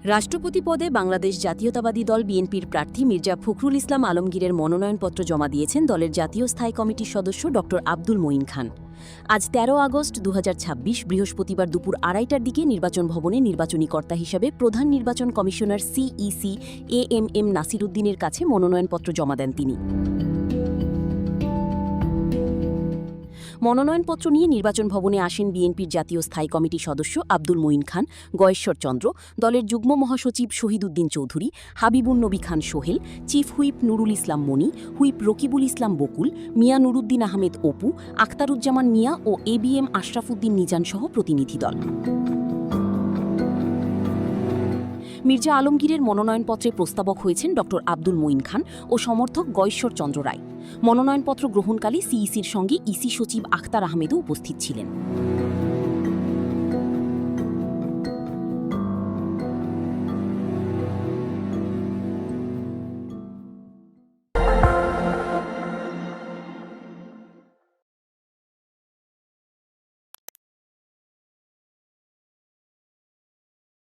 রাষ্ট্রপতি পদে বাংলাদেশ জাতীয়তাবাদী দল বিএনপির প্রার্থী মির্জা ফখরুল ইসলাম আলমগীরের মনোনয়নপত্র জমা দিয়েছেন দলের জাতীয় স্থায়ী কমিটির সদস্য ড আব্দুল মঈন খান। আজ ১৩ আগস্ট ২০২৬ বৃহস্পতিবার দুপুর ২:৩০টার দিকে নির্বাচন ভবনে নির্বাচনী কর্তা হিসাবে প্রধান নির্বাচন কমিশনার সিইসি এএমএম নাসির উদ্দিনের কাছে মনোনয়নপত্র জমা দেন তিনি। মনোনয়নপত্র নিয়ে নির্বাচন ভবনে আসেন বিএনপির জাতীয় স্থায়ী কমিটির সদস্য আব্দুল মঈন খান, গয়েশ্বর চন্দ্র, দলের যুগ্ম মহাসচিব শহীদ উদ্দিন চৌধুরী, হাবিবুন নবী খান সোহেল, চিফ হুইপ নুরুল ইসলাম মনি, হুইপ রকিবুল ইসলাম বকুল, মিয়া নুরুদ্দিন আহমেদ অপু, আখতারুজ্জামান মিয়া ও এবিএম আশরাফুদ্দিন নিজান সহ প্রতিনিধি দল। মির্জা আলমগীরের মনোনয়নপত্রে প্রস্তাবক হয়েছেন ড আব্দুল মঈন খান ও সমর্থক গয়েশ্বর চন্দ্র রায়। মনোনয়নপত্র গ্রহণকালে সিইসির সঙ্গে ইসি সচিব আখতার আহমেদও উপস্থিত ছিলেন।